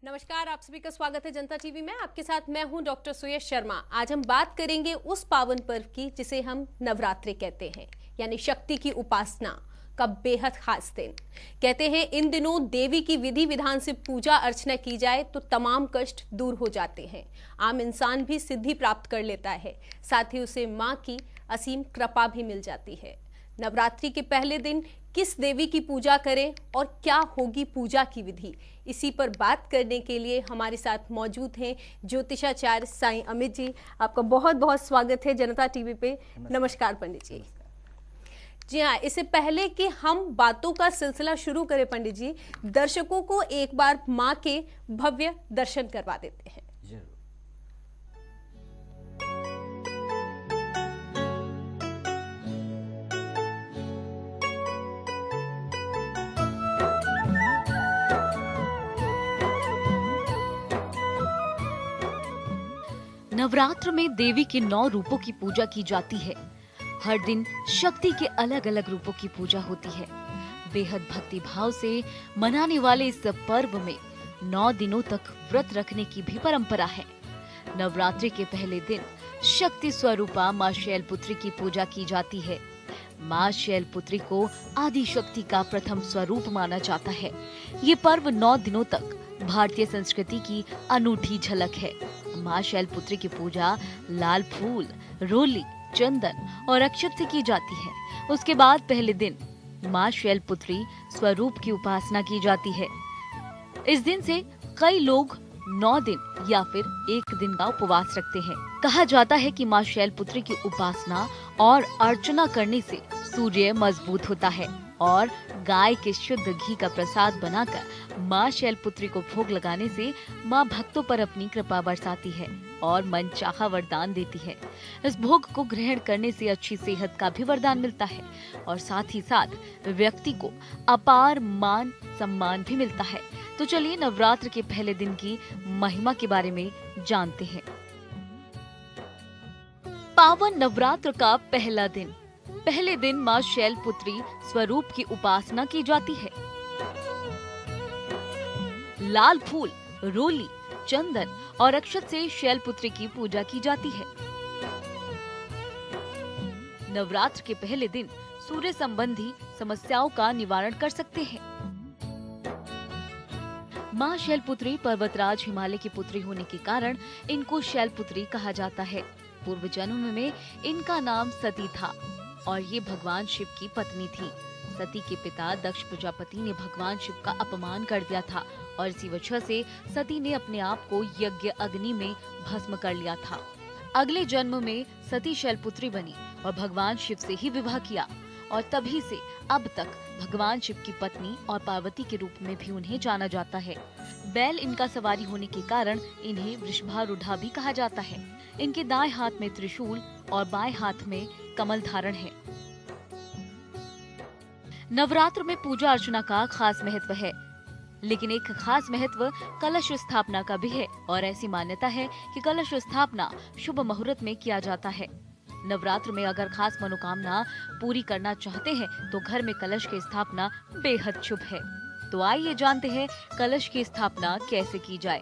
नमस्कार, आप सभी का स्वागत है जनता टीवी में। आपके साथ मैं हूं डॉक्टर सुयश शर्मा। आज हम बात करेंगे उस पावन पर्व की जिसे हम नवरात्रि कहते हैं, यानी शक्ति की उपासना का बेहद खास दिन। कहते हैं इन दिनों देवी की विधि विधान से पूजा अर्चना की जाए तो तमाम कष्ट दूर हो जाते हैं, आम इंसान भी सिद्धि प्राप्त कर लेता है, साथ ही उसे माँ की असीम कृपा भी मिल जाती है। नवरात्रि के पहले दिन किस देवी की पूजा करें और क्या होगी पूजा की विधि, इसी पर बात करने के लिए हमारे साथ मौजूद हैं ज्योतिषाचार्य साईं अमित जी। आपका बहुत बहुत स्वागत है जनता टीवी पे। नमस्कार पंडित जी। जी हाँ, इससे पहले कि हम बातों का सिलसिला शुरू करें पंडित जी, दर्शकों को एक बार माँ के भव्य दर्शन करवा देते हैं। नवरात्र में देवी के 9 रूपों की पूजा की जाती है। हर दिन शक्ति के अलग अलग रूपों की पूजा होती है। बेहद भक्ति भाव से मनाने वाले इस पर्व में 9 दिनों तक व्रत रखने की भी परंपरा है। नवरात्रि के पहले दिन शक्ति स्वरूपा माँ शैलपुत्री की पूजा की जाती है। माँ शैलपुत्री को आदि शक्ति का प्रथम स्वरूप माना जाता है। ये पर्व 9 दिनों तक भारतीय संस्कृति की अनूठी झलक है। माँ शैलपुत्री की पूजा लाल फूल, रोली, चंदन और अक्षत से की जाती है। उसके बाद पहले दिन माँ शैलपुत्री स्वरूप की उपासना की जाती है। इस दिन से कई लोग 9 दिन या फिर 1 दिन का उपवास रखते हैं। कहा जाता है कि माँ शैलपुत्री की उपासना और अर्चना करने से सूर्य मजबूत होता है और गाय के शुद्ध घी का प्रसाद बनाकर माँ शैलपुत्री को भोग लगाने से माँ भक्तों पर अपनी कृपा बरसाती है और मनचाहा वरदान देती है। इस भोग को ग्रहण करने से अच्छी सेहत का भी वरदान मिलता है और साथ ही साथ व्यक्ति को अपार मान सम्मान भी मिलता है। तो चलिए नवरात्र के पहले दिन की महिमा के बारे में जानते हैं। पावन नवरात्र का पहला दिन। पहले दिन माँ शैलपुत्री स्वरूप की उपासना की जाती है। लाल फूल, रोली, चंदन और अक्षत से शैलपुत्री की पूजा की जाती है। नवरात्र के पहले दिन सूर्य संबंधी समस्याओं का निवारण कर सकते हैं। माँ शैलपुत्री पर्वतराज हिमालय की पुत्री होने के कारण इनको शैलपुत्री कहा जाता है। पूर्व जन्म में इनका नाम सती था और ये भगवान शिव की पत्नी थी। सती के पिता दक्ष प्रजापति ने भगवान शिव का अपमान कर दिया था और इसी वजह से सती ने अपने आप को यज्ञ अग्नि में भस्म कर लिया था। अगले जन्म में सती शैलपुत्री बनी और भगवान शिव से ही विवाह किया और तभी से अब तक भगवान शिव की पत्नी और पार्वती के रूप में भी उन्हें जाना जाता है। बैल इनका सवारी होने के कारण इन्हें वृषभारूढ़ा भी कहा जाता है। इनके दाएं हाथ में त्रिशूल और बाएं हाथ में कमल धारण है। नवरात्र में पूजा अर्चना का खास महत्व है, लेकिन एक खास महत्व कलश स्थापना का भी है और ऐसी मान्यता है कि कलश स्थापना शुभ मुहूर्त में किया जाता है। नवरात्र में अगर खास मनोकामना पूरी करना चाहते हैं तो घर में कलश की स्थापना बेहद शुभ है। तो आइए जानते हैं कलश की स्थापना कैसे की जाए।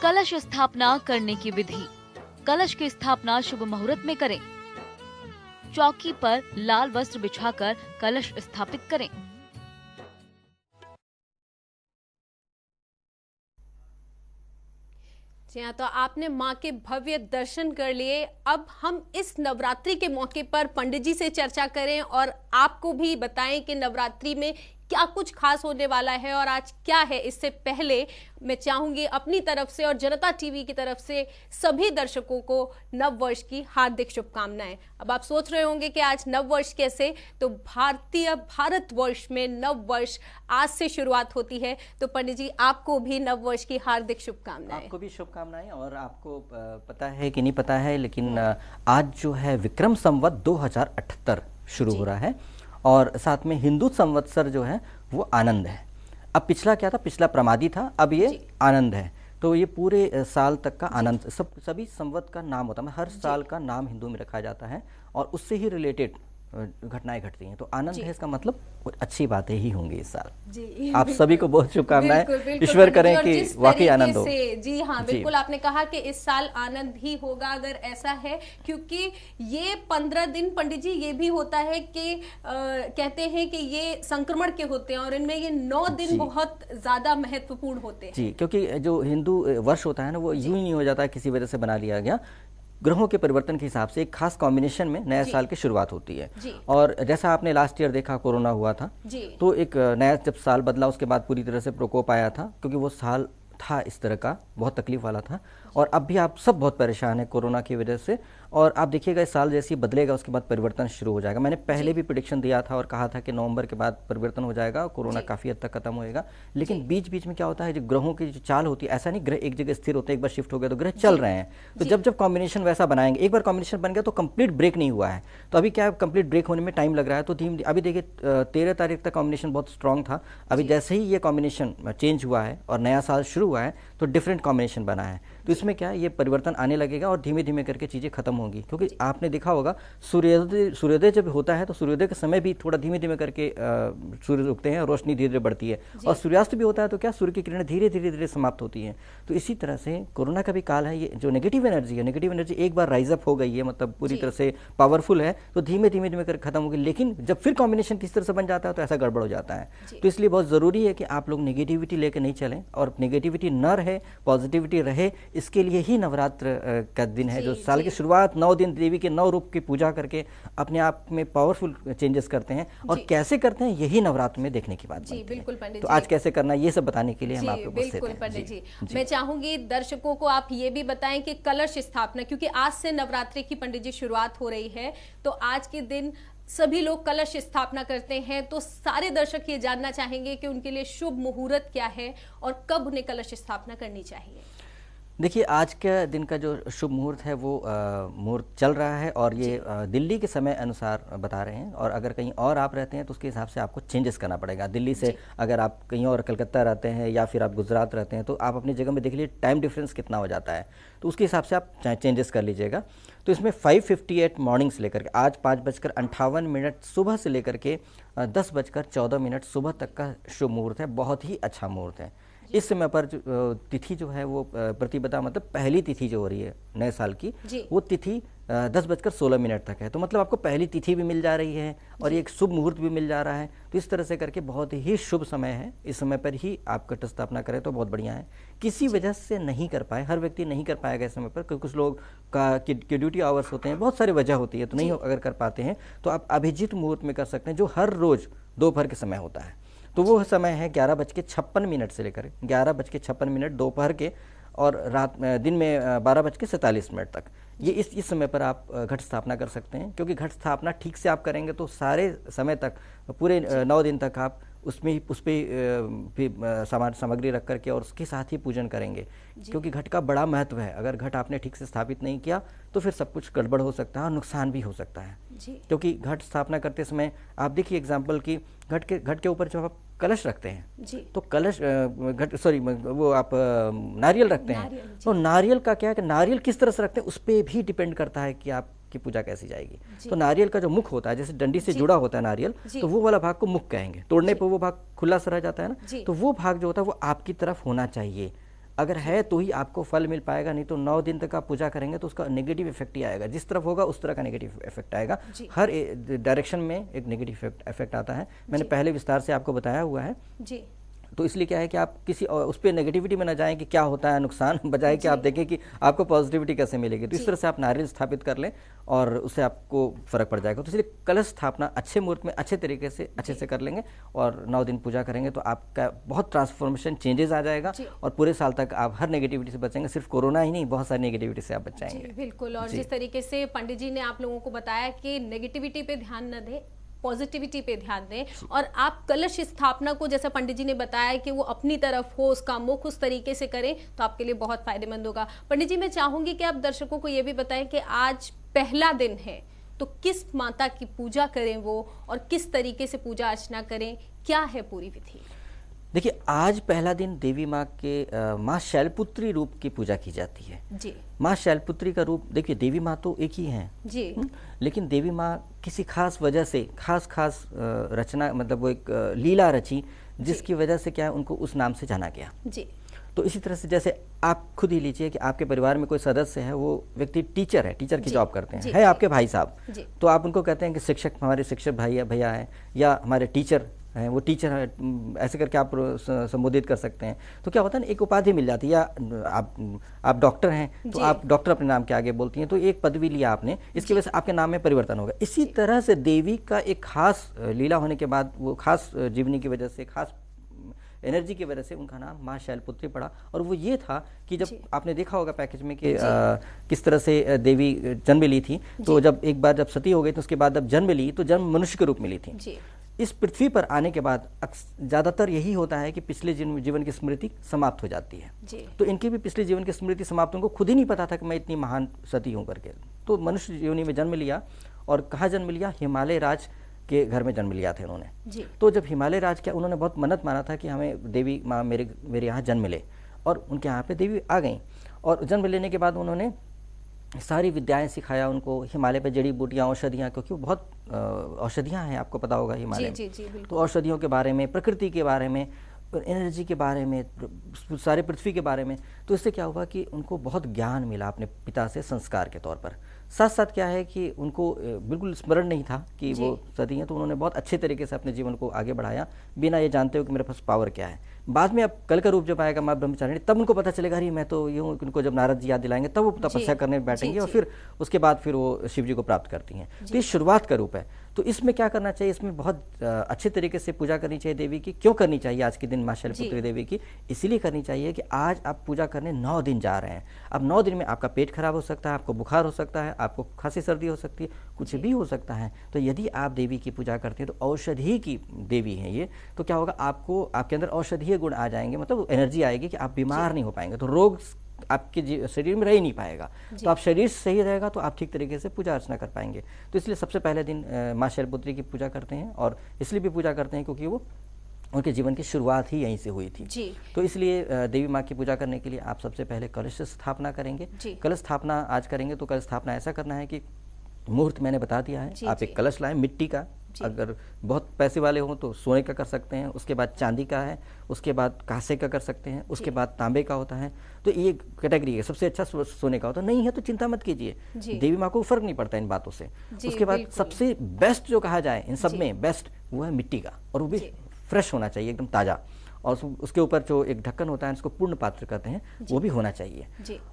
कलश स्थापना करने की विधि। कलश की स्थापना शुभ मुहूर्त में करें। चौकी पर लाल वस्त्र बिछाकर कलश स्थापित करें। जी हाँ, तो आपने माँ के भव्य दर्शन कर लिए। अब हम इस नवरात्रि के मौके पर पंडित जी से चर्चा करें और आपको भी बताएं कि नवरात्रि में क्या कुछ खास होने वाला है और आज क्या है। इससे पहले मैं चाहूंगी अपनी तरफ से और जनता टीवी की तरफ से सभी दर्शकों को नव वर्ष की हार्दिक शुभकामनाएं। अब आप सोच रहे होंगे कि आज नव वर्ष कैसे, तो भारतवर्ष में नव वर्ष आज से शुरुआत होती है। तो पंडित जी आपको भी नव वर्ष की हार्दिक शुभकामनाएं। आपको भी शुभकामनाएं। और आपको पता है कि नहीं पता है, लेकिन आज जो है विक्रम संवत 2078 शुरू हो रहा है और साथ में हिंदू संवत्सर जो है वो आनंद है। अब पिछला क्या था, पिछला प्रमादी था, अब ये आनंद है। तो ये पूरे साल तक का आनंद, सभी संवत का नाम होता है, हर साल का नाम हिंदू में रखा जाता है और उससे ही रिलेटेड घटनाएं घटती हैं। तो आनंद है इसका मतलब अच्छी बातें ही होंगी इस साल। जी, आप सभी को बहुत शुभकामनाएं, ईश्वर करें कि वाकई आनंद हो। जी हाँ, बिल्कुल आपने कहा कि इस साल आनंद ही होगा अगर ऐसा है, क्योंकि ये 15 दिन पंडित जी ये भी होता है कि कहते हैं कि ये संक्रमण के होते हैं और इनमें ये 9 दिन बहुत ज्यादा महत्वपूर्ण होते हैं। जी, क्योंकि जो हिंदू वर्ष होता है ना, वो यूं ही नहीं हो जाता, किसी वजह से बना लिया गया। ग्रहों के परिवर्तन के हिसाब से एक खास कॉम्बिनेशन में नए साल की शुरुआत होती है। और जैसा आपने लास्ट ईयर देखा, कोरोना हुआ था, तो एक नया जब साल बदला उसके बाद पूरी तरह से प्रकोप आया था, क्योंकि वो साल था इस तरह का, बहुत तकलीफ वाला था। और अब भी आप सब बहुत परेशान हैं कोरोना की वजह से। और आप देखिएगा इस साल जैसे ही बदलेगा उसके बाद परिवर्तन शुरू हो जाएगा। मैंने पहले भी प्रेडिक्शन दिया था और कहा था कि नवंबर के बाद परिवर्तन हो जाएगा, कोरोना काफ़ी हद तक खत्म होएगा। लेकिन बीच बीच में क्या होता है, जो ग्रहों की जो चाल होती है, ऐसा नहीं ग्रह एक जगह स्थिर होते हैं, एक बार शिफ्ट हो गया तो ग्रह चल रहे हैं। तो जब जब कॉम्बिनेशन वैसा बनाएंगे, एक बार कॉम्बिनेशन बन गया तो कंप्लीट ब्रेक नहीं हुआ है। तो अभी क्या है, कंप्लीट ब्रेक होने में टाइम लग रहा है। तो धीरे अभी देखिए 13 तारीख तक कॉम्बिनेशन बहुत स्ट्रांग था। अभी जैसे ही ये कॉम्बिनेशन चेंज हुआ है और नया साल शुरू हुआ है तो डिफरेंट कॉम्बिनेशन बना है। तो इसमें क्या है, ये परिवर्तन आने लगेगा और धीमे धीमे करके चीज़ें खत्म होंगी। क्योंकि आपने देखा होगा सूर्योदय जब होता है तो सूर्योदय के समय भी थोड़ा धीमे धीमे करके सूर्य उगते हैं और रोशनी धीरे धीरे बढ़ती है। और सूर्यास्त भी होता है तो क्या, सूर्य की किरणें धीरे धीरे धीरे समाप्त होती हैं। तो इसी तरह से कोरोना का भी काल है। ये जो नेगेटिव एनर्जी है, नेगेटिव एनर्जी एक बार राइज अप हो गई है, मतलब पूरी तरह से पावरफुल है, तो धीमे धीमे धीमे करके खत्म होगी। लेकिन जब फिर कॉम्बिनेशन किस तरह से बन जाता है तो ऐसा गड़बड़ हो जाता है। तो इसलिए बहुत ज़रूरी है कि आप लोग नेगेटिविटी लेकर नहीं चलें और नेगेटिविटी न रहे, पॉजिटिविटी रहे। इसके लिए ही नवरात्र का दिन है, जो साल की शुरुआत 9 दिन देवी के 9 रूप की पूजा करके अपने आप में पावरफुल चेंजेस करते हैं। और कैसे करते हैं यही नवरात्र में देखने की बात है। बिल्कुल पंडित तो आज कैसे करना, ये सब बताने के लिए हम आपको बिल्कुल पंडित जी, मैं चाहूंगी दर्शकों को आप ये भी बताएं कि कलश स्थापना, क्योंकि आज से नवरात्रि की पंडित जी शुरुआत हो रही है, तो आज के दिन सभी लोग कलश स्थापना करते हैं। तो सारे दर्शक ये जानना चाहेंगे कि उनके लिए शुभ मुहूर्त क्या है और कब उन्हें कलश स्थापना करनी चाहिए। देखिए, आज के दिन का जो शुभ मुहूर्त है वो मुहूर्त चल रहा है और ये दिल्ली के समय अनुसार बता रहे हैं। और अगर कहीं और आप रहते हैं तो उसके हिसाब से आपको चेंजेस करना पड़ेगा। दिल्ली से अगर आप कहीं और कलकत्ता रहते हैं या फिर आप गुजरात रहते हैं तो आप अपनी जगह में देख लीजिए टाइम डिफरेंस कितना हो जाता है, तो उसके हिसाब से आप चेंजेस कर लीजिएगा। तो इसमें 5:58 मॉर्निंग से लेकर के आज 5:58 सुबह से लेकर के 10:14 सुबह तक का शुभ मुहूर्त है। बहुत ही अच्छा मुहूर्त है। इस समय पर तिथि जो है वो प्रतिपदा, मतलब पहली तिथि जो हो रही है नए साल की, वो तिथि 10:16 तक है। तो मतलब आपको पहली तिथि भी मिल जा रही है और एक शुभ मुहूर्त भी मिल जा रहा है। तो इस तरह से करके बहुत ही शुभ समय है। इस समय पर ही आप कलश स्थापना करें तो बहुत बढ़िया है। किसी वजह से नहीं कर पाए, हर व्यक्ति नहीं कर पाएगा इस समय पर, क्योंकि कुछ लोग के ड्यूटी आवर्स होते हैं, बहुत सारी वजह होती है, तो नहीं अगर कर पाते हैं तो आप अभिजीत मुहूर्त में कर सकते हैं, जो हर रोज दोपहर के समय होता है। तो वो समय है 11:56 से लेकर 11:56 दोपहर के, और रात दिन में 12:47 तक। ये इस समय पर आप घट स्थापना कर सकते हैं। क्योंकि घट स्थापना ठीक से आप करेंगे तो सारे समय तक, पूरे 9 दिन तक आप उस पर सामान सामग्री रख करके और उसके साथ ही पूजन करेंगे। क्योंकि घट का बड़ा महत्व है। अगर घट आपने ठीक से स्थापित नहीं किया तो फिर सब कुछ गड़बड़ हो सकता है और नुकसान भी हो सकता है। क्योंकि घट स्थापना करते समय आप देखिए एग्जाम्पल की, घट के ऊपर जब आप कलश रखते हैं तो कलश वो आप नारियल रखते हैं, तो नारियल का क्या है कि नारियल किस तरह से रखते हैं उस पर भी डिपेंड करता है कि आपकी पूजा कैसी जाएगी। तो नारियल का जो मुख होता है, जैसे डंडी से जुड़ा होता है नारियल, तो वो वाला भाग को मुख कहेंगे। तोड़ने पर वो भाग खुला सा रह जाता है ना, तो वो भाग जो होता है वो आपकी तरफ होना चाहिए। अगर है तो ही आपको फल मिल पाएगा, नहीं तो 9 दिन तक आप पूजा करेंगे तो उसका नेगेटिव इफेक्ट ही आएगा। जिस तरफ होगा उस तरह का नेगेटिव इफेक्ट आएगा। हर डायरेक्शन में एक नेगेटिव इफेक्ट आता है। मैंने पहले विस्तार से आपको बताया हुआ है। तो इसलिए क्या है कि आप किसी उस पर नेगेटिविटी में ना जाएं कि क्या होता है नुकसान, बजाय कि आप देखें कि आपको पॉजिटिविटी कैसे मिलेगी। तो इस तरह से आप नारियल स्थापित कर लें और उससे आपको फर्क पड़ जाएगा। तो इसलिए कलश स्थापना अच्छे मुहूर्त में अच्छे तरीके से अच्छे से कर लेंगे और 9 दिन पूजा करेंगे तो आपका बहुत ट्रांसफॉर्मेशन चेंजेस आ जाएगा और पूरे साल तक आप हर नेगेटिविटी से बचेंगे। सिर्फ कोरोना ही नहीं, बहुत सारी नेगेटिविटी से आप बच जाएंगे। बिल्कुल। और जिस तरीके से पंडित जी ने आप लोगों को बताया कि नेगेटिविटी पे ध्यान न दें, पॉजिटिविटी पे ध्यान दें, और आप कलश स्थापना को जैसा पंडित जी ने बताया कि वो अपनी तरफ हो, उसका मुख उस तरीके से करें तो आपके लिए बहुत फायदेमंद होगा। पंडित जी, मैं चाहूंगी कि आप दर्शकों को ये भी बताएं कि आज पहला दिन है तो किस माता की पूजा करें वो, और किस तरीके से पूजा अर्चना करें, क्या है पूरी विधि? देखिए, आज पहला दिन देवी माँ के माँ शैलपुत्री रूप की पूजा की जाती है जी माँ शैलपुत्री का रूप। देखिए, देवी माँ तो एक ही हैं, जी लेकिन देवी माँ किसी खास वजह से खास रचना, मतलब वो एक लीला रची, जिसकी वजह से क्या है, उनको उस नाम से जाना गया। जी तो इसी तरह से जैसे आप खुद ही लीजिए कि आपके परिवार में कोई सदस्य है, वो व्यक्ति टीचर है, टीचर की जी, जॉब करते हैं, जी, है जी, आपके भाई साहब, जी, तो आप उनको कहते हैं कि शिक्षक, हमारे शिक्षक भाई है, भैया है, या हमारे टीचर हैं, वो टीचर है, ऐसे करके आप संबोधित कर सकते हैं। तो क्या होता है ना, एक उपाधि मिल जाती है। या आप डॉक्टर हैं तो जी। आप डॉक्टर अपने नाम के आगे बोलती हैं, तो एक पदवी लिया आपने, इसकी वजह से आपके नाम में परिवर्तन होगा। इसी तरह से देवी का एक खास लीला होने के बाद, वो खास जीवनी की वजह से, खास एनर्जी की वजह से उनका नाम माँ शैलपुत्री पड़ा। और वो ये था कि जब आपने देखा होगा पैकेज में कि किस तरह से देवी जन्म ली थी, तो जब एक बार जब सती हो गई, तो उसके बाद जब जन्म ली, तो जन्म मनुष्य के रूप में ली थी। जी इस पृथ्वी पर आने के बाद ज़्यादातर यही होता है कि पिछले जीवन की स्मृति समाप्त हो जाती है। जी तो इनकी भी पिछले जीवन की स्मृति समाप्त, उनको खुद ही नहीं पता था कि मैं इतनी महान सती हूँ करके। तो मनुष्य योनि में जन्म लिया, और कहाँ जन्म लिया, हिमालय राज के घर में जन्म लिया था इन्होंने। जी तो जब हिमालय राज किया, उन्होंने बहुत मन्नत माना था कि हमें देवी माँ मेरे यहाँ जन्म ले, और उनके यहाँ पे देवी आ गई। और जन्म लेने के बाद उन्होंने सारी विद्याएं सिखाया उनको, हिमालय पे जड़ी बूटियाँ, औषधियाँ, क्योंकि बहुत औषधियाँ हैं, आपको पता होगा हिमालय में। जी जी बिल्कुल। तो औषधियों के बारे में, प्रकृति के बारे में, एनर्जी के बारे में, सारे पृथ्वी के बारे में। तो इससे क्या हुआ कि उनको बहुत ज्ञान मिला अपने पिता से संस्कार के तौर पर। साथ साथ क्या है कि उनको बिल्कुल स्मरण नहीं था कि वो सती हैं, तो उन्होंने बहुत अच्छे तरीके से अपने जीवन को आगे बढ़ाया, बिना ये जानते हो कि मेरे पास पावर क्या है। बाद में अब कल का रूप जब आएगा माँ ब्रह्मचारिणी, तब उनको पता चलेगा, अरे मैं तो यूँ, उनको जब नारद जी याद दिलाएंगे, तब वो तपस्या करने बैठेंगे, और फिर उसके बाद फिर वो शिव जी को प्राप्त करती हैं। तो ये शुरुआत का रूप है। तो इसमें क्या करना चाहिए, इसमें बहुत अच्छे तरीके से पूजा करनी चाहिए देवी की। क्यों करनी चाहिए आज के दिन माँ शैलपुत्री देवी की? इसीलिए करनी चाहिए कि आज आप पूजा करने 9 दिन जा रहे हैं। अब 9 दिन में आपका पेट खराब हो सकता है, आपको बुखार हो सकता है, आपको खांसी सर्दी हो सकती है, कुछ भी हो सकता है। तो यदि आप देवी की पूजा करते हैं, तो औषधि की देवी है ये, तो क्या होगा, आपको आपके अंदर औषधीय गुण आ जाएंगे, मतलब एनर्जी आएगी कि आप बीमार नहीं हो पाएंगे, तो रोग आपके शरीर में रह ही नहीं पाएगा। तो आप शरीर सही रहेगा तो आप ठीक तरीके से पूजा अर्चना कर पाएंगे। तो इसलिए सबसे पहले दिन माँ शैलपुत्री की पूजा करते हैं, और इसलिए भी पूजा करते हैं क्योंकि वो उनके जीवन की शुरुआत ही यहीं से हुई थी। तो इसलिए देवी माँ की पूजा करने के लिए आप सबसे पहले कलश स्थापना करेंगे। कलश स्थापना आज करेंगे, तो कलश स्थापना ऐसा करना है कि मुहूर्त मैंने बता दिया है, आप एक कलश लाएं मिट्टी का, अगर बहुत पैसे वाले हों तो सोने का कर सकते हैं, उसके बाद चांदी का है, उसके बाद कांसे का कर सकते हैं, उसके बाद तांबे का होता है। तो ये कैटेगरी है। सबसे अच्छा सोने का होता है, नहीं है तो चिंता मत कीजिए, देवी माँ को फर्क नहीं पड़ता इन बातों से। उसके बाद सबसे बेस्ट जो कहा जाए इन सब में बेस्ट, वो है मिट्टी का, और वो भी फ्रेश होना चाहिए, एकदम ताज़ा। और उसके ऊपर जो एक ढक्कन होता है, उसको पूर्ण पात्र कहते हैं, वो भी होना चाहिए।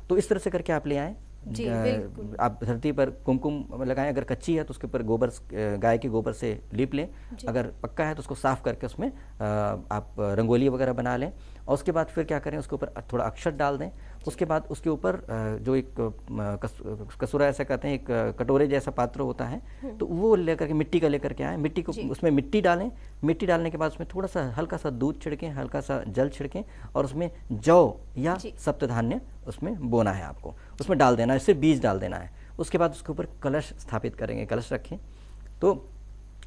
तो इस तरह से करके आप ले आएँ। आप धरती पर कुमकुम लगाएं, अगर कच्ची है तो उसके ऊपर गोबर, गाय के गोबर से लीप लें, अगर पक्का है तो उसको साफ करके उसमें आप रंगोली वगैरह बना लें। और उसके बाद फिर क्या करें, उसके ऊपर थोड़ा अक्षत डाल दें। उसके बाद उसके ऊपर जो एक कसूरा ऐसा कहते हैं, एक कटोरे जैसा पात्र होता है, तो वो लेकर के मिट्टी का लेकर के आए, मिट्टी को उसमें मिट्टी डालें। मिट्टी डालने के बाद उसमें थोड़ा सा हल्का सा दूध छिड़कें, हल्का सा जल छिड़कें, और उसमें जौ या सप्तधान्य उसमें बोना है, आपको उसमें डाल देना है, सिर्फ बीज डाल देना है। उसके बाद उसके ऊपर कलश स्थापित करेंगे, कलश रखें। तो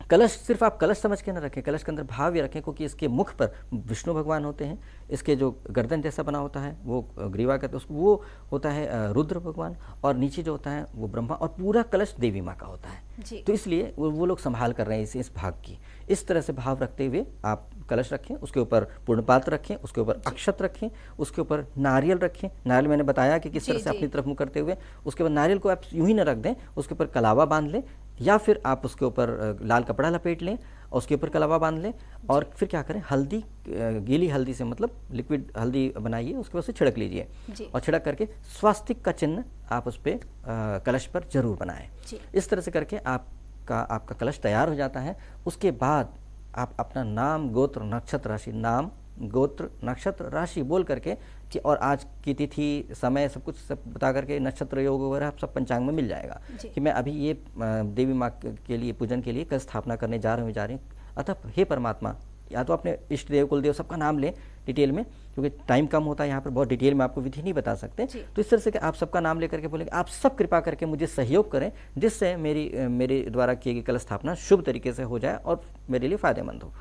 कलश सिर्फ आप कलश समझ के न रखें, कलश के अंदर भाव ये रखें, क्योंकि इसके मुख पर विष्णु भगवान होते हैं, इसके जो गर्दन जैसा बना होता है वो ग्रीवा कहते हैं, वो होता है रुद्र भगवान, और नीचे जो होता है वो ब्रह्मा, और पूरा कलश देवी माँ का होता है। तो इसलिए वो लोग संभाल कर रहे हैं इस भाग की। इस तरह से भाव रखते हुए आप कलश रखें, उसके ऊपर पूर्णपात्र रखें, उसके ऊपर अक्षत रखें, उसके ऊपर नारियल रखें। नारियल मैंने बताया कि किस तरह से अपनी तरफ मुँह करते हुए, उसके बाद नारियल को आप यूं ही न रख दें, उसके ऊपर कलावा बांध लें, या फिर आप उसके ऊपर लाल कपड़ा लपेट लें और उसके ऊपर कलावा बांध लें। और फिर क्या करें, हल्दी, गीली हल्दी से, मतलब लिक्विड हल्दी बनाइए, उसके बाद से छिड़क लीजिए, और छिड़क करके स्वास्तिक का चिन्ह आप उस पर कलश पर जरूर बनाएं। इस तरह से करके आपका कलश तैयार हो जाता है। उसके बाद आप अपना नाम, गोत्र, नक्षत्र, राशि, नाम, गोत्र, नक्षत्र, राशि बोल करके कि, और आज की तिथि, समय, सब कुछ सब बता करके, नक्षत्र योग वगैरह आप सब पंचांग में मिल जाएगा कि मैं अभी ये देवी माँ के लिए पूजन के लिए कल स्थापना करने जा रही हूँ। अतः हे परमात्मा, या तो अपने इष्ट देव कुलदेव सबका नाम लें डिटेल में, क्योंकि टाइम कम होता है यहाँ पर, बहुत डिटेल में आपको विधि नहीं बता सकते। तो इस तरह से कि आप सबका नाम लेकर के बोलेंगे आप सब कृपा करके मुझे सहयोग करें जिससे मेरे द्वारा की गई कलश स्थापना शुभ तरीके से हो जाए और मेरे लिए फायदेमंद हो।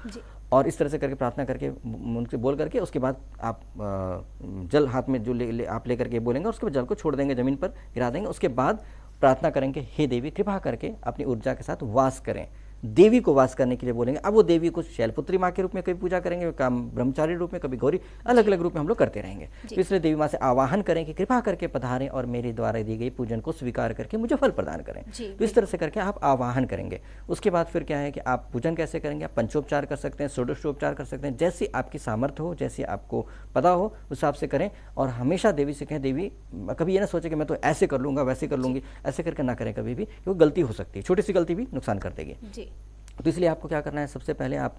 और इस तरह से करके प्रार्थना करके उनसे बोल करके उसके बाद आप जल हाथ में जो आप लेकर के बोलेंगे, उसके बाद जल को छोड़ देंगे, जमीन पर गिरा देंगे। उसके बाद प्रार्थना करेंगे, हे देवी कृपा करके अपनी ऊर्जा के साथ वास करें। देवी को वास करने के लिए बोलेंगे। अब वो देवी को शैलपुत्री माँ के रूप में कभी पूजा करेंगे, काम ब्रह्मचारी रूप में, कभी गौरी, अलग अलग रूप में हम लोग करते रहेंगे। तो इसलिए देवी माँ से आवाहन करें कि कृपा करके पधारें और मेरे द्वारा दी गई पूजन को स्वीकार करके मुझे फल प्रदान करें। तो इस तरह से करके आप आवाहन करेंगे। उसके बाद फिर क्या है कि आप पूजन कैसे करेंगे, आप पंचोपचार कर सकते हैं, षोडशोपचार कर सकते हैं, जैसी आपकी सामर्थ्य हो, जैसी आपको पता हो उस हिसाब से करें। और हमेशा देवी से कहें, देवी कभी ये ना सोचे कि मैं तो ऐसे कर लूँगा वैसे कर लूँगी, ऐसे करके ना करें कभी भी, क्योंकि गलती हो सकती है, छोटी सी गलती भी नुकसान कर देगी। तो इसलिए आपको क्या करना है, सबसे पहले आप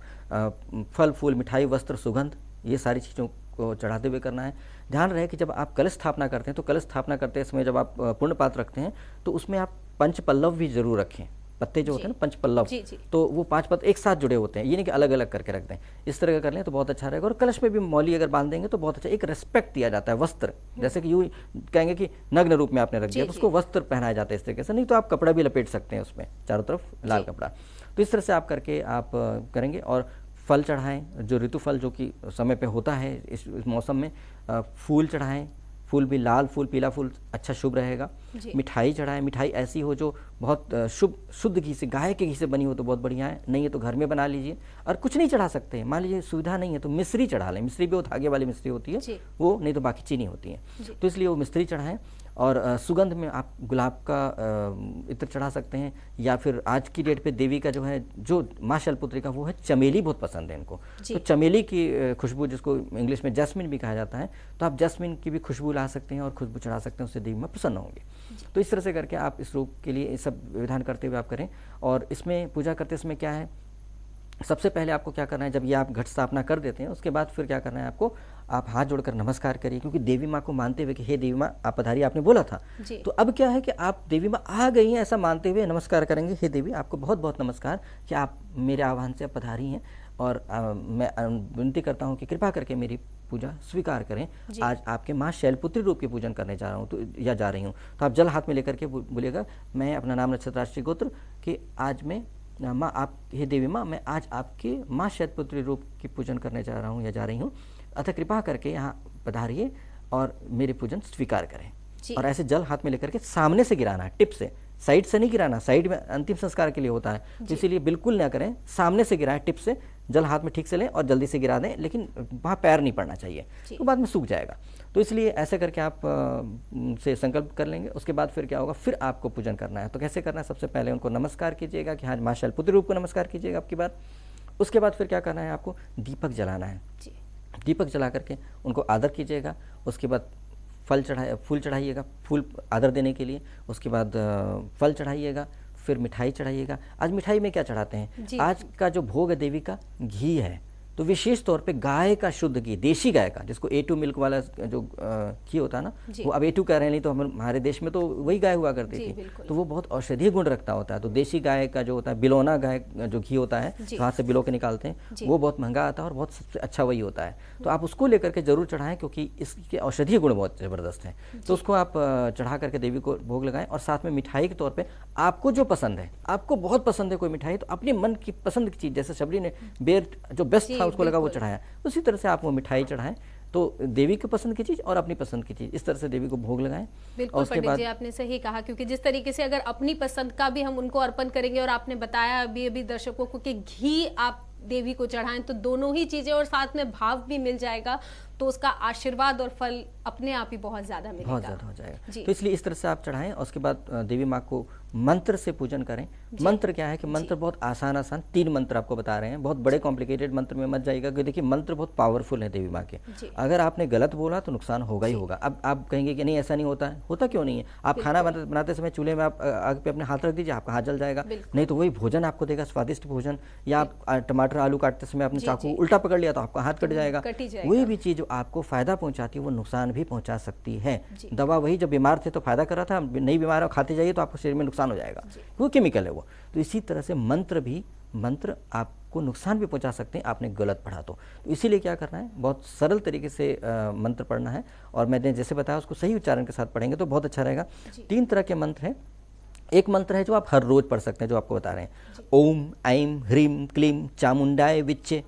फल फूल मिठाई वस्त्र सुगंध ये सारी चीज़ों को चढ़ाते हुए करना है। ध्यान रहे कि जब आप कलश स्थापना करते हैं तो कलश स्थापना करते समय जब आप पूर्ण पात्र रखते हैं तो उसमें आप पंच पल्लव भी जरूर रखें। पत्ते जो होते हैं ना पंच पल्लव, तो वो 5 पत्ते एक साथ जुड़े होते हैं, ये नहीं कि अलग अलग करके रख दें। इस तरह का कर लें तो बहुत अच्छा रहेगा। और कलश में भी मौली अगर बांध देंगे तो बहुत अच्छा, एक रिस्पेक्ट दिया जाता है। वस्त्र जैसे कि यूँ कहेंगे कि नग्न रूप में आपने रख दिया तो उसको वस्त्र पहनाया जाता है इस तरीके से, नहीं तो आप कपड़ा भी लपेट सकते हैं उसमें चारों तरफ लाल कपड़ा। तो इस तरह से आप करके आप करेंगे। और फल चढ़ाएं, जो ऋतु फल जो कि समय पे होता है इस मौसम में, फूल चढ़ाएं, फूल भी लाल फूल पीला फूल अच्छा शुभ रहेगा। मिठाई चढ़ाएं, मिठाई ऐसी हो जो बहुत शुभ शुद्ध घी से, गाय के घी से बनी हो तो बहुत बढ़िया है, नहीं है तो घर में बना लीजिए। और कुछ नहीं चढ़ा सकते, मान लीजिए सुविधा नहीं है तो मिश्री चढ़ा लें, मिश्री भी वो धागे वाली मिश्री होती है वो, नहीं तो बाकी चीनी होती है, तो इसलिए वो मिश्री चढ़ाएं। और सुगंध में आप गुलाब का इत्र चढ़ा सकते हैं, या फिर आज की डेट पे देवी का जो है, जो माँ शैलपुत्री का वो है चमेली बहुत पसंद है इनको, तो चमेली की खुशबू जिसको इंग्लिश में जैस्मिन भी कहा जाता है, तो आप जैस्मिन की भी खुशबू ला सकते हैं और खुशबू चढ़ा सकते हैं, उससे देवी माँ प्रसन्न होंगे। तो इस तरह से करके आप इस रोग के लिए सब विधान करते हुए आप करें। और इसमें पूजा करते समय क्या है, सबसे पहले आपको क्या करना है, जब ये आप घट स्थापना कर देते हैं उसके बाद फिर क्या करना है आपको, आप हाथ जोड़कर नमस्कार करिए, क्योंकि देवी माँ को मानते हुए कि हे देवी माँ आप पधारिए, आपने बोला था। तो अब क्या है कि आप देवी माँ आ गई हैं ऐसा मानते हुए नमस्कार करेंगे। हे देवी आपको बहुत बहुत नमस्कार कि आप मेरे आह्वान से पधारी हैं, और मैं विनती करता हूँ कि कृपा करके मेरी पूजा स्वीकार करें। आज आपके माँ शैलपुत्री रूप की पूजन करने जा रहा हूँ तो या जा रही हूँ। तो आप जल हाथ में लेकर के बोलिएगा, मैं अपना नाम नक्षत्र राशि गोत्र कि आज मैं माँ आप, हे देवी माँ मैं आज आपके माँ शैलपुत्री रूप की पूजन करने जा रहा हूँ या जा रही हूँ, अतः कृपा करके यहाँ पधारिए और मेरी पूजन स्वीकार करें। और ऐसे जल हाथ में लेकर के सामने से गिराना है, टिप से, साइड से नहीं गिराना, साइड में अंतिम संस्कार के लिए होता है, तो इसीलिए बिल्कुल ना करें, सामने से गिराएं, टिप से जल हाथ में ठीक से लें और जल्दी से गिरा दें, लेकिन वहाँ पैर नहीं पड़ना चाहिए, तो बाद में सूख जाएगा। तो इसलिए ऐसे करके आप से संकल्प कर लेंगे। उसके बाद फिर क्या होगा, फिर आपको पूजन करना है। तो कैसे करना है, सबसे पहले उनको नमस्कार कीजिएगा कि हाँ माँ शैलपुत्री रूप को नमस्कार कीजिएगा आपकी बार। उसके बाद फिर क्या करना है, आपको दीपक जलाना है। दीपक जला करके उनको आदर कीजिएगा। उसके बाद फूल चढ़ाइएगा, फूल आदर देने के लिए। उसके बाद फल चढ़ाइएगा, फिर मिठाई चढ़ाइएगा। आज मिठाई में क्या चढ़ाते हैं, आज का जो भोग है देवी का घी है, तो विशेष तौर पे गाय का शुद्ध घी, देशी गाय का, जिसको A2 मिल्क वाला जो घी होता है ना, वो अब A2 कह रहे हैं, नहीं तो हमारे देश में तो वही गाय हुआ करती थी, तो वो बहुत औषधीय गुण रखता होता है। तो देशी गाय का जो होता है, बिलोना गाय जो घी होता है, हाथ से बिलो के निकालते हैं, वो बहुत महंगा आता है और बहुत सबसे अच्छा वही होता है। तो आप उसको लेकर के जरूर चढ़ाएं, क्योंकि इसके औषधीय गुण बहुत जबरदस्त हैं। तो उसको आप चढ़ा करके देवी को भोग लगाएं। और साथ में मिठाई के तौर पर आपको जो पसंद है, आपको बहुत पसंद है कोई मिठाई, तो अपनी मन की पसंद की चीज़, जैसे शबरी ने बेर जो बेस्ट उसको लगा वो चढ़ाया, उसी तरह से आप वो मिठाई चढ़ाएं। तो देवी की पसंद की चीज और अपनी पसंद की चीज, इस तरह से देवी को भोग लगाएं। बिल्कुल पंडित जी, आपने सही कहा, क्योंकि जिस तरीके से अगर अपनी पसंद का भी हम उनको अर्पण करेंगे, और आपने बताया अभी दर्शकों को कि घी आप देवी को चढ़ाएं, तो दोनों ही चीजें और साथ में भाव भी मिल जाएगा, तो उसका आशीर्वाद और फल अपने आप ही बहुत ज्यादा मिलेगा, बहुत ज्यादा हो जाएगा। तो इसलिए इस तरह से आप चढ़ाएं। और उसके बाद देवी माँ को मंत्र से पूजन करें। मंत्र क्या है कि मंत्र बहुत आसान 3 मंत्र आपको बता रहे हैं, बहुत बड़े कॉम्प्लिकेटेड मंत्र में मत जाइएगा, क्योंकि देखिए मंत्र बहुत पावरफुल है देवी माँ के। अगर आपने गलत बोला तो नुकसान होगा ही होगा। अब आप कहेंगे कि नहीं ऐसा नहीं होता है, होता क्यों नहीं है। आप खाना बनाते समय चूल्हे में आप आग पे अपने हाथ रख दीजिए, आपका हाथ जल जाएगा, नहीं तो वही भोजन आपको देगा, स्वादिष्ट भोजन। या आप टमाटर आलू काटते समय अपने चाकू उल्टा पकड़ लिया तो आपका हाथ कट जाएगा। वही भी चीज जो आपको फायदा पहुंचाती है वो नुकसान भी पहुंचा सकती है। दवा वही, जब बीमार थे तो फायदा कर रहा था, नहीं बीमार हो खाते जाइए तो आपको शरीर में नुकसान हो जाएगा, वो केमिकल है वो। तो इसी तरह से मंत्र भी मंत्र आपको नुकसान भी पहुंचा सकते हैं आपने गलत पढ़ा तो इसीलिए क्या करना है, बहुत सरल तरीके से मंत्र पढ़ना है और मैंने जैसे बताया उसको सही उच्चारण के साथ पढ़ेंगे तो बहुत अच्छा रहेगा। 3 तरह के मंत्र हैं। एक मंत्र है जो आप हर रोज पढ़ सकते हैं, जो आपको बता रहे हैं, ओम ऐम ह्रीम क्लीम चामुंडाय विच्चे।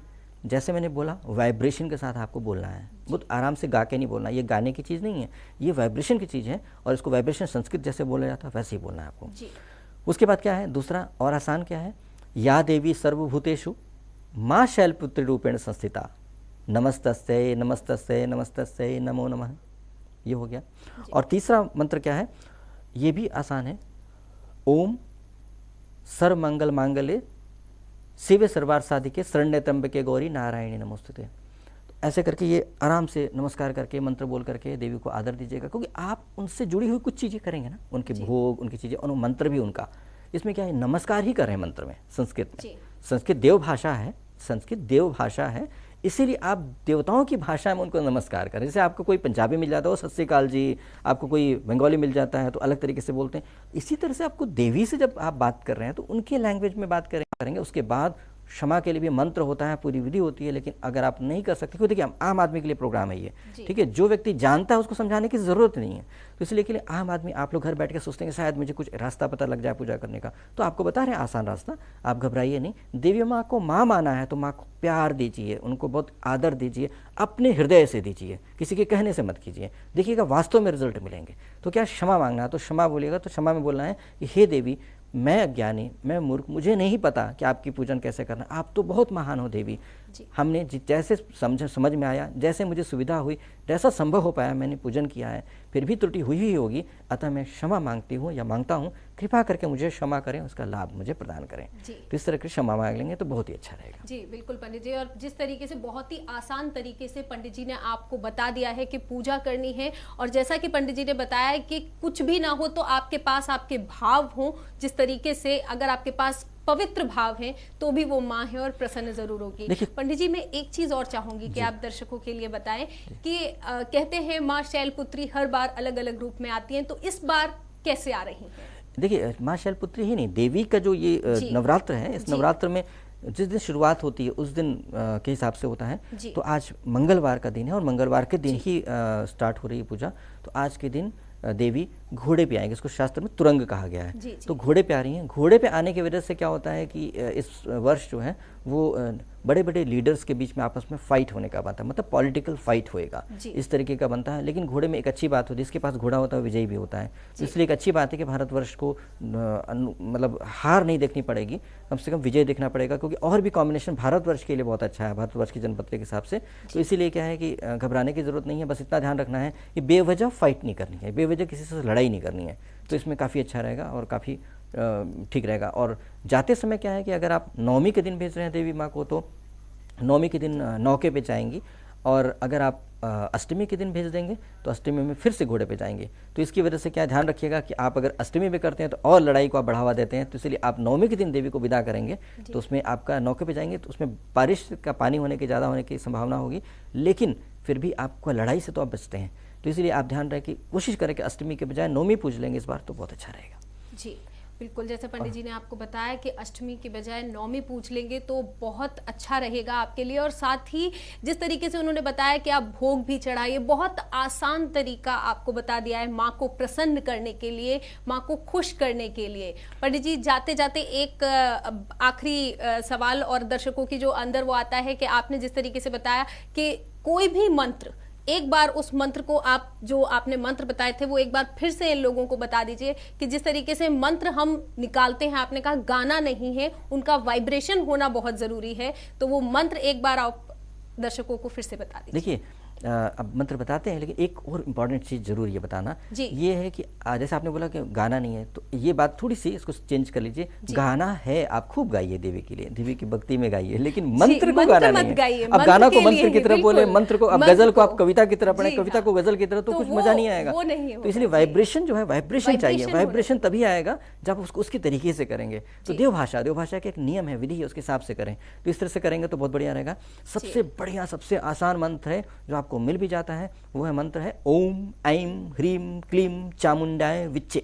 जैसे मैंने बोला वाइब्रेशन के साथ आपको बोलना है, बहुत आराम से गा के नहीं बोलना, ये गाने की चीज़ नहीं है, ये वाइब्रेशन की चीज़ है और इसको वाइब्रेशन संस्कृत जैसे बोला जाता है वैसे ही बोलना है आपको। उसके बाद क्या है, दूसरा और आसान क्या है, या देवी सर्वभूतेषु माँ शैलपुत्री रूपेण संस्थिता नमस्तस्यै नमस्तस्यै नमस्तस्यै नमो नमः, ये हो गया। और तीसरा मंत्र क्या है, ये भी आसान है, ओम सर्वमंगल मांगल्ये शिवे सर्वार्थ साधिके शरण्ये त्र्यंबके गौरी नारायणी नमोस्तुते। तो ऐसे करके ये आराम से नमस्कार करके मंत्र बोल करके देवी को आदर दीजिएगा, क्योंकि आप उनसे जुड़ी हुई कुछ चीज़ें करेंगे ना, उनके भोग उनकी चीज़ें और मंत्र भी उनका, इसमें क्या है नमस्कार ही कर रहे हैं मंत्र में, संस्कृत में। संस्कृत देव भाषा है, संस्कृत देव भाषा है, इसीलिए आप देवताओं की भाषा में उनको नमस्कार करें। जैसे आपको कोई पंजाबी मिल जाता है सत श्री अकाल जी, आपको कोई बंगाली मिल जाता है तो अलग तरीके से बोलते हैं। इसी तरह से आपको देवी से जब आप बात कर रहे हैं तो उनके लैंग्वेज में बात करेंगे। उसके बाद क्षमा के लिए भी मंत्र होता है, पूरी विधि होती है, लेकिन अगर आप नहीं कर सकते, क्योंकि देखिए आम आदमी के लिए प्रोग्राम है ये, ठीक है, जो व्यक्ति जानता है उसको समझाने की जरूरत नहीं है। तो इसलिए के लिए आम आदमी, आप लोग घर बैठ के सोचते हैं शायद मुझे कुछ रास्ता पता लग जाए पूजा करने का, तो आपको बता रहे हैं आसान रास्ता, आप घबराइए नहीं। देवी माँ को माँ माना है तो माँ को प्यार दीजिए, उनको बहुत आदर दीजिए, अपने हृदय से दीजिए, किसी के कहने से मत कीजिए, देखिएगा वास्तव में रिजल्ट मिलेंगे। तो क्या क्षमा मांगना है तो क्षमा बोलिएगा, तो क्षमा में बोलना है कि हे देवी, मैं अज्ञानी, मैं मूर्ख, मुझे नहीं पता कि आपकी पूजन कैसे करना, आप तो बहुत महान हो देवी। हमने जैसे समझ में आया, जैसे मुझे सुविधा हुई, जैसा संभव हो पाया मैंने पूजन किया है, फिर भी त्रुटि हुई ही होगी, अतः मैं क्षमा मांगती हूँ या मांगता हूँ, कृपा करके मुझे क्षमा करें, उसका लाभ मुझे प्रदान करें। तो इस तरह की क्षमा मांग लेंगे तो बहुत ही अच्छा रहेगा। जी बिल्कुल पंडित जी, और जिस तरीके से बहुत ही आसान तरीके से पंडित जी ने आपको बता दिया है कि पूजा करनी है, और जैसा कि पंडित जी ने बताया है कि कुछ भी ना हो तो आपके पास आपके भाव हो, जिस तरीके से अगर आपके पास पवित्र भाव है तो भी वो माँ है और प्रसन्न जरूर होगी। पंडित जी मैं एक चीज और चाहूंगी कि आप दर्शकों के लिए बताएं कि कहते हैं माँ शैलपुत्री हर बार अलग अलग रूप में आती हैं, तो इस बार कैसे आ रही हैं? देखिए माँ शैलपुत्री ही नहीं, देवी का जो ये नवरात्र है, इस नवरात्र में जिस दिन शुरुआत होती है उस दिन के हिसाब से होता है। तो आज मंगलवार का दिन है और मंगलवार के दिन ही स्टार्ट हो रही है पूजा। तो आज के दिन देवी घोड़े पे आएंगे, इसको शास्त्र में तुरंग कहा गया है। तो घोड़े पे आ रही हैं। घोड़े पे आने की वजह से क्या होता है कि इस वर्ष जो है वो बड़े बड़े लीडर्स के बीच में आपस में फाइट होने का बनता है, मतलब पॉलिटिकल फाइट होएगा, इस तरीके का बनता है। लेकिन घोड़े में एक अच्छी बात होती है, जिसके पास घोड़ा होता है विजयी भी होता है। तो इसलिए एक अच्छी बात है कि भारतवर्ष को मतलब हार नहीं देखनी पड़ेगी, कम से कम विजय देखना पड़ेगा, क्योंकि और भी कॉम्बिनेशन भारतवर्ष के लिए बहुत अच्छा है, भारतवर्ष की जनपत्र के हिसाब से। तो इसीलिए क्या है कि घबराने की जरूरत नहीं है, बस इतना ध्यान रखना है कि बेवजह फाइट नहीं करनी है, बेवजह किसी से लड़ाई नहीं करनी है। तो इसमें काफ़ी अच्छा रहेगा और काफ़ी ठीक रहेगा। और जाते समय क्या है कि अगर आप नवमी के दिन भेज रहे हैं देवी माँ को तो नवमी के दिन नौके पे जाएंगी, और अगर आप अष्टमी के दिन भेज देंगे तो अष्टमी में फिर से घोड़े पे जाएंगे। तो इसकी वजह से क्या ध्यान रखिएगा कि आप अगर अष्टमी में करते हैं तो और लड़ाई को आप बढ़ावा देते हैं। तो इसलिए आप नवमी के दिन देवी को विदा करेंगे तो उसमें आपका नौके पे जाएंगे तो उसमें बारिश का पानी होने की ज़्यादा होने की संभावना होगी, लेकिन फिर भी आपको लड़ाई से तो आप बचते हैं। तो इसलिए आप ध्यान रखें कि कोशिश करें कि अष्टमी के बजाय नवमी पूज लेंगे इस बार तो बहुत अच्छा रहेगा। जी बिल्कुल, जैसे पंडित जी ने आपको बताया कि अष्टमी के बजाय नवमी पूछ लेंगे तो बहुत अच्छा रहेगा आपके लिए। और साथ ही जिस तरीके से उन्होंने बताया कि आप भोग भी चढ़ाइए, बहुत आसान तरीका आपको बता दिया है माँ को प्रसन्न करने के लिए, माँ को खुश करने के लिए। पंडित जी जाते जाते एक आखिरी सवाल और दर्शकों की जो अंदर वो आता है कि आपने जिस तरीके से बताया कि कोई भी मंत्र, एक बार उस मंत्र को आप जो आपने मंत्र बताए थे वो एक बार फिर से इन लोगों को बता दीजिए कि जिस तरीके से मंत्र हम निकालते हैं, आपने कहा गाना नहीं है, उनका वाइब्रेशन होना बहुत जरूरी है। तो वो मंत्र एक बार आप दर्शकों को फिर से बता दीजिए। देखिए अब मंत्र बताते हैं, लेकिन एक और इम्पॉर्टेंट चीज़ जरूर ये बताना ये है कि जैसे आपने बोला कि गाना नहीं है, तो ये बात थोड़ी सी इसको चेंज कर लीजिए। गाना है, आप खूब गाइए देवी के लिए, देवी की भक्ति में गाइए, लेकिन मंत्र को गाना नहीं है। अब गाना को मंत्र की तरह बोले, मंत्र को, अब गजल को आप कविता की तरह पढ़े, कविता को गजल की तरह, तो कुछ मजा नहीं आएगा। तो इसलिए वाइब्रेशन जो है, वाइब्रेशन चाहिए। वाइब्रेशन तभी आएगा जब उसको उसके तरीके से करेंगे। तो देवभाषा का एक नियम है, विधि है, उसके हिसाब से करें। तो इस तरह से करेंगे तो बहुत बढ़िया रहेगा। सबसे बढ़िया, सबसे आसान मंत्र है जो आपको मिल भी जाता है, वो है मंत्र है ओम ऐम ह्रीम क्लीम चामुंडाय विच्चे।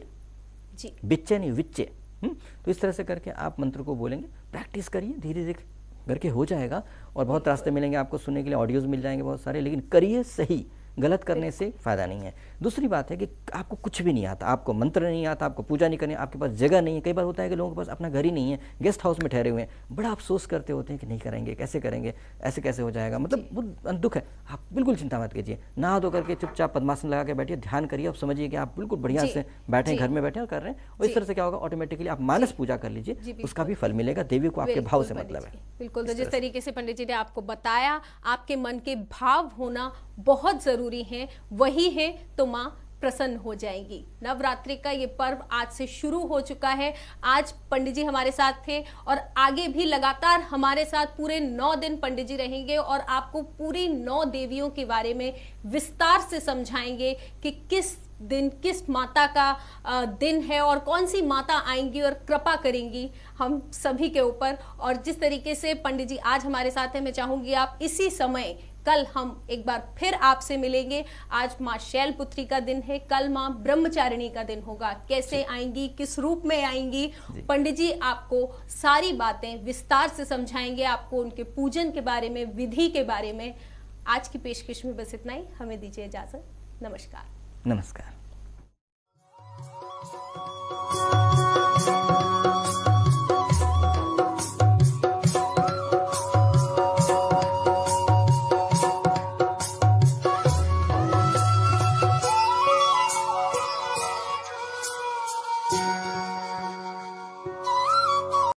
विच्चे नहीं, विच्चे। तो इस तरह से करके आप मंत्र को बोलेंगे, प्रैक्टिस करिए, धीरे धीरे करके हो जाएगा और बहुत रास्ते मिलेंगे आपको सुनने के लिए, ऑडियोज मिल जाएंगे बहुत सारे, लेकिन करिए सही, गलत करने से फ़ायदा नहीं है। दूसरी बात है कि आपको कुछ भी नहीं आता, आपको मंत्र नहीं आता, आपको पूजा नहीं करनी, आपके पास जगह नहीं है। कई बार होता है कि लोगों के पास अपना घर ही नहीं है, गेस्ट हाउस में ठहरे हुए हैं, बड़ा अफसोस करते होते हैं कि नहीं करेंगे, कैसे करेंगे, ऐसे कैसे हो जाएगा, मतलब वो दुख है। आप बिल्कुल चिंता मत कीजिए, नहा धो करके चुपचाप पद्मासन लगा के बैठिए, ध्यान करिए, अब समझिए कि आप बिल्कुल बढ़िया से बैठे घर में बैठे और कर रहे हैं। और इस तरह से क्या होगा, ऑटोमेटिकली आप मानस पूजा कर लीजिए, उसका भी फल मिलेगा। देवी को आपके भाव से मतलब है। बिल्कुल, तो जिस तरीके से पंडित जी ने आपको बताया, आपके मन के भाव होना बहुत जरूरी है, वही है तो मां प्रसन्न हो जाएंगी। नवरात्रि का ये पर्व आज से शुरू हो चुका है। आज पंडित जी हमारे साथ थे और आगे भी लगातार हमारे साथ पूरे 9 दिन पंडित जी रहेंगे और आपको पूरी 9 देवियों के बारे में विस्तार से समझाएंगे कि किस दिन किस माता का दिन है और कौन सी माता आएंगी और कृपा करेंगी हम सभी के ऊपर। और जिस तरीके से पंडित जी आज हमारे साथ हैं, मैं चाहूंगी आप इसी समय कल हम एक बार फिर आपसे मिलेंगे। आज माँ शैलपुत्री का दिन है, कल माँ ब्रह्मचारिणी का दिन होगा। कैसे आएंगी, किस रूप में आएंगी, पंडित जी आपको सारी बातें विस्तार से समझाएंगे, आपको उनके पूजन के बारे में, विधि के बारे में। आज की पेशकश में बस इतना ही, हमें दीजिए इजाजत। नमस्कार। नमस्कार।